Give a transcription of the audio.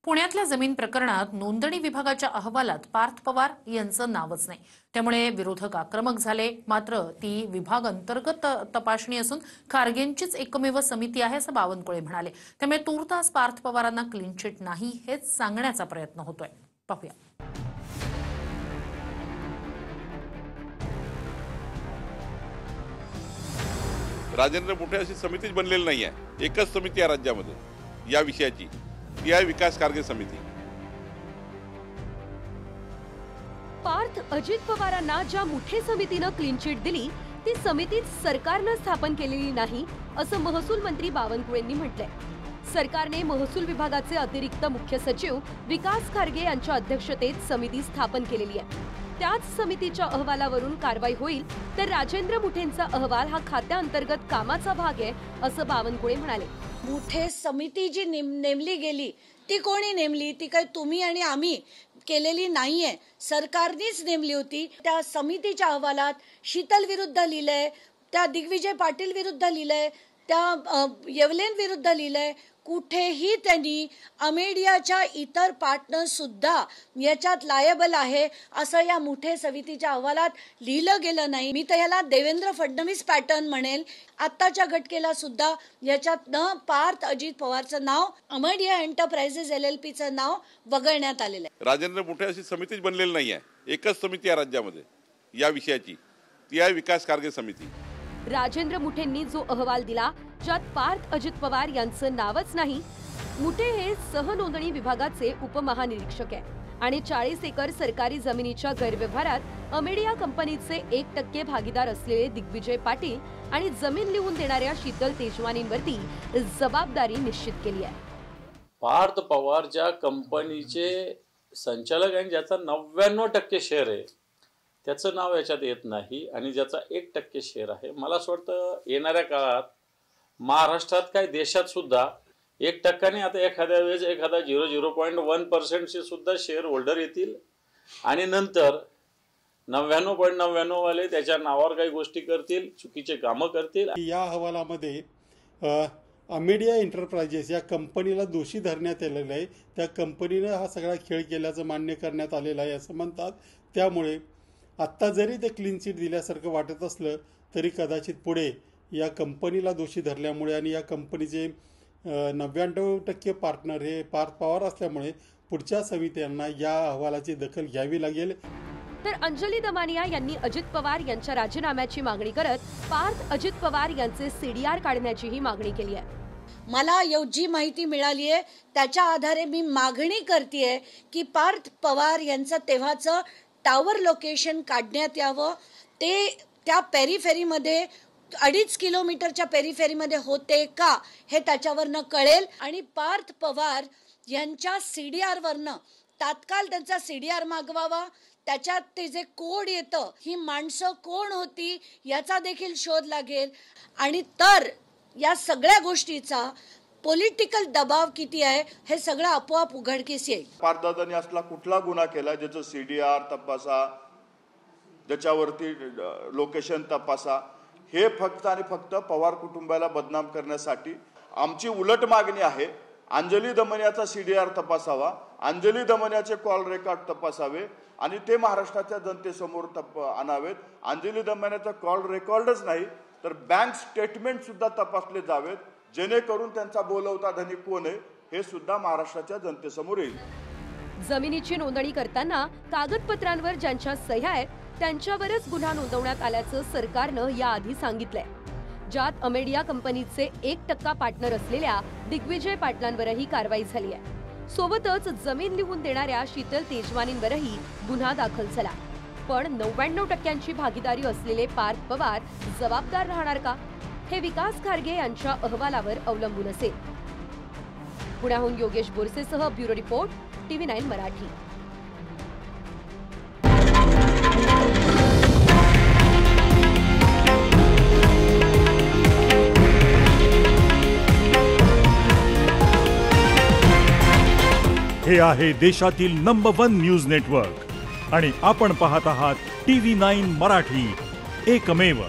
पुण्यातल्या जमीन प्रकरणात नोंदणी विभागाच्या अहवालात पार्थ पवार यांचं नावच नाही। त्यामुळे विरोधक आक्रमक झाले। मात्र ती विभाग अंतर्गत तपासणी असून खारगेंचीच एकमेव समिती आहे असं बावनकुळे म्हणाले। त्यामुळे तूर्तास पार्थ पवारांना क्लीन चिट नाही हेच सांगण्याचा प्रयत्न होतोय। पाहूया। राजेंद्र मोठे अशी समितीच बनलेली नाही आहे। एकच समिती आहे राज्यामध्ये या विषयाची, ती आहे विकास खारगे समिती। पार्थ अजित पवारांना ज्या मुठे समितीनं क्लीन चिट दिली ती समितीच सरकारनं स्थापन केलेली नाही असं महसूल मंत्री बावनकुळेंनी म्हटलंय। सरकारने महसूल विभागाचे अतिरिक्त मुख्य सचिव विकास खारगे यांच्या अध्यक्षतेत समिती स्थापन केलेली आहे। त्याच समितीच्या अहवालावरून कारवाई होईल तर राजेंद्र मुठेंचा अहवाल हा खात्याअंतर्गत कामाचा भाग आहे असं बावनकुळे म्हणाले। मुठे समिती जी नेमली गेली ती कोणी नेमली? ती काय तुम्ही आणि आम्ही केलेली नाहीये, सरकारनेच नेमली होती। त्या समितीच्या अहवालात शीतल विरुद्ध लिहिलंय, त्या दिग्विजय पाटील विरुद्ध लिहिलंय, त्या येवलेन विरुद्ध लिहिलंय। कुठेही त्यांनी अमेडियाच्या इतर पार्टनर सुद्धा याच्यात लायबल आहे असं या मुठे समितीच्या अहवालात लिहिलं गेलं नाही। मी तर याला देवेंद्र फडणवीस पॅटर्न म्हणेल। आत्ताच्या घटकेला सुद्धा याच्यात न पार्थ अजित पवारचं नाव, अमेडिया एंटरप्राइजेस LLPचं नाव वगळण्यात आलेलं आहे। राजेंद्र मोठे अशी समितीच बनलेली नाही आहे। एकच समिती आहे राज्यामध्ये या विषयाची, ती आहे विकास खारगे समिती। राजेंद्र मुठेंनी जो अहवाल दिला ज्यात पार्थ अजित पवार यांचं नावच नाही। मुठे हे सहनोंदणी विभागाचे उपमहानिरीक्षक आहे आणि 40 एकर सरकारी जमिनीच्या गैरव्यवहारात अमेडिया कंपनीचे 1% भागीदार असलेले दिग्विजय पाटील आणि जमीन लिहून देणाऱ्या शीतल तेजवानींवरती जबाबदारी निश्चित केली आहे। पार्थ पवार ज्या कंपनीचे संचालक आणि ज्याचा 99% शेअर आहे त्याचं नाव याच्यात येत नाही आणि ज्याचा 1% शेअर आहे। मला असं वाटतं येणाऱ्या काळात महाराष्ट्रात काय देशात सुद्धा 1% आता एखाद्या वेळेस एखादा 0.1% सुद्धा शेअर होल्डर येतील आणि नंतर 99.99 वाले त्याच्या नावावर काही गोष्टी करतील, चुकीचे कामं करतील। या अहवालामध्ये अमेडिया एंटरप्राइजेस या कंपनीला दोषी धरण्यात आलेलं आहे। त्या कंपनीनं हा सगळा खेळ केल्याचं मान्य करण्यात आलेलं आहे असं म्हणतात। त्यामुळे आत्ता जरी ते क्लीन चिट दिल्यासारखं वाटत असलं तरी कदाचित पुढे या कंपनीला दोषी धरल्यामुळे आणि या कंपनीचे 99% पार्टनर हे पार्थ पवार असल्यामुळे पुढच्या समित्यांना या अहवालाची दखल घ्यावी लागेल। तर अंजली दमानिया यांनी अजित पवार यांच्या राजीनाम्याची मागणी करत पार्थ अजित पवार यांचे CDR काढण्याचीही मागणी केली आहे। मला जी माहिती मिळाली आहे त्याच्या आधारे मी मागणी करतेय की पार्थ पवार यांचं तेव्हाचं टावर लोकेशन काढण्यात यावं। ते त्या पेरिफेरीमध्ये 2.5 किलोमीटरच्या पेरिफेरीमध्ये होते का हे त्याच्यावरनं कळेल आणि पार्थ पवार यांच्या CDR वरनं तात्काळ त्यांचा CDR मागवावा। त्याच्यात ते जे कोड येतं, ही माणसं कोण होती याचा देखील शोध लागेल आणि तर या सगळ्या गोष्टीचा पॉलिटिकल दबाव किती आहे हे सगळं आपोआप उघडकीस येईल। पार्थदादांनी असला कुठला गुन्हा केला ज्याचं CDR तपासा, ज्याच्यावरती लोकेशन तपासा, हे फक्त आणि फक्त पवार कुटुंबाला बदनाम करण्यासाठी। आमची उलट मागणी आहे, अंजली दमनियाचा CDR तपासावा, अंजली दमनियाचे कॉल रेकॉर्ड तपासावे आणि ते महाराष्ट्राच्या जनतेसमोर आणावेत। अंजली दमनियाचा कॉल रेकॉर्डच नाही तर बँक स्टेटमेंट सुद्धा तपासले जावेत, जेणेकरून त्यांचा बोलवता धनी कोण आहे हे सुद्धा महाराष्ट्राच्या जनतेसमोर येईल। जमिनीची नोंदणी करताना कागदपत्रांवर ज्यांच्या सह्या आहेत त्यांच्यावरच गुन्हा नोंदवण्यात आल्याचं सरकारनं याआधी सांगितलंय। ज्यात अमेडिया कंपनीचे 1% पार्टनर असलेल्या दिग्विजय पाटलांवरही कारवाई झाली आहे। सोबतच जमीन लिहून देणाऱ्या शीतल तेजवानींवरही गुन्हा दाखल झाला। पण 99% भागीदारी असलेले पार्थ पवार जबाबदार राहणार का हे विकास खारगे यांच्या अहवालावर अवलंबून असेल। पुण्याहून योगेश बोरसेसह ब्युरो रिपोर्ट TV9 मराठी। हे आहे देशातील नंबर 1 न्यूज नेटवर्क आणि आपण पाहत आहात TV9 मराठी, एकमेव।